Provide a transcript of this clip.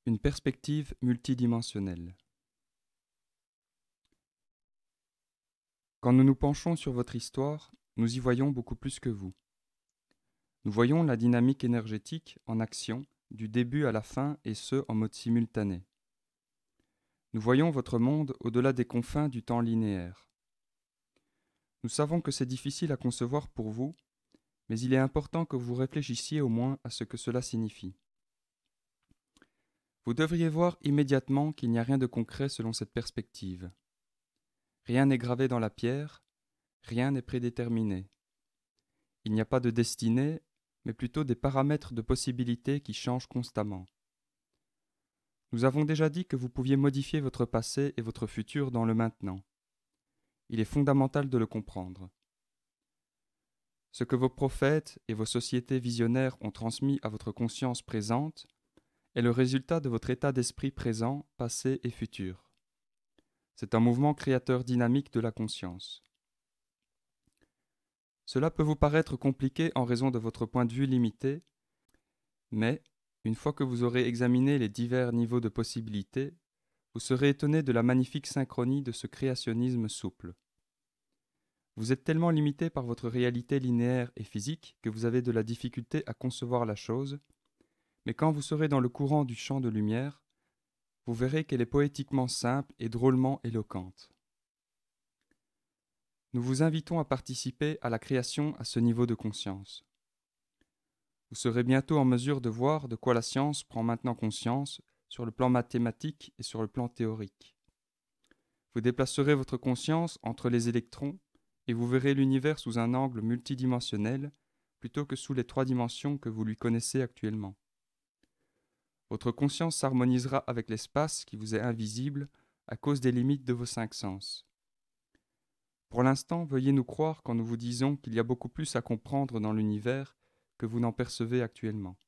Une perspective multidimensionnelle. Quand nous nous penchons sur votre histoire, nous y voyons beaucoup plus que vous. Nous voyons la dynamique énergétique en action du début à la fin et ce en mode simultané. Nous voyons votre monde au-delà des confins du temps linéaire. Nous savons que c'est difficile à concevoir pour vous, mais il est important que vous réfléchissiez au moins à ce que cela signifie. Vous devriez voir immédiatement qu'il n'y a rien de concret selon cette perspective. Rien n'est gravé dans la pierre, rien n'est prédéterminé. Il n'y a pas de destinée, mais plutôt des paramètres de possibilités qui changent constamment. Nous avons déjà dit que vous pouviez modifier votre passé et votre futur dans le maintenant. Il est fondamental de le comprendre. Ce que vos prophètes et vos sociétés visionnaires ont transmis à votre conscience présente est le résultat de votre état d'esprit présent, passé et futur. C'est un mouvement créateur dynamique de la conscience. Cela peut vous paraître compliqué en raison de votre point de vue limité, mais, une fois que vous aurez examiné les divers niveaux de possibilités, vous serez étonné de la magnifique synchronie de ce créationnisme souple. Vous êtes tellement limité par votre réalité linéaire et physique que vous avez de la difficulté à concevoir la chose, mais quand vous serez dans le courant du champ de lumière, vous verrez qu'elle est poétiquement simple et drôlement éloquente. Nous vous invitons à participer à la création à ce niveau de conscience. Vous serez bientôt en mesure de voir de quoi la science prend maintenant conscience sur le plan mathématique et sur le plan théorique. Vous déplacerez votre conscience entre les électrons et vous verrez l'univers sous un angle multidimensionnel plutôt que sous les 3 dimensions que vous lui connaissez actuellement. Votre conscience s'harmonisera avec l'espace qui vous est invisible à cause des limites de vos 5 sens. Pour l'instant, veuillez nous croire quand nous vous disons qu'il y a beaucoup plus à comprendre dans l'univers que vous n'en percevez actuellement.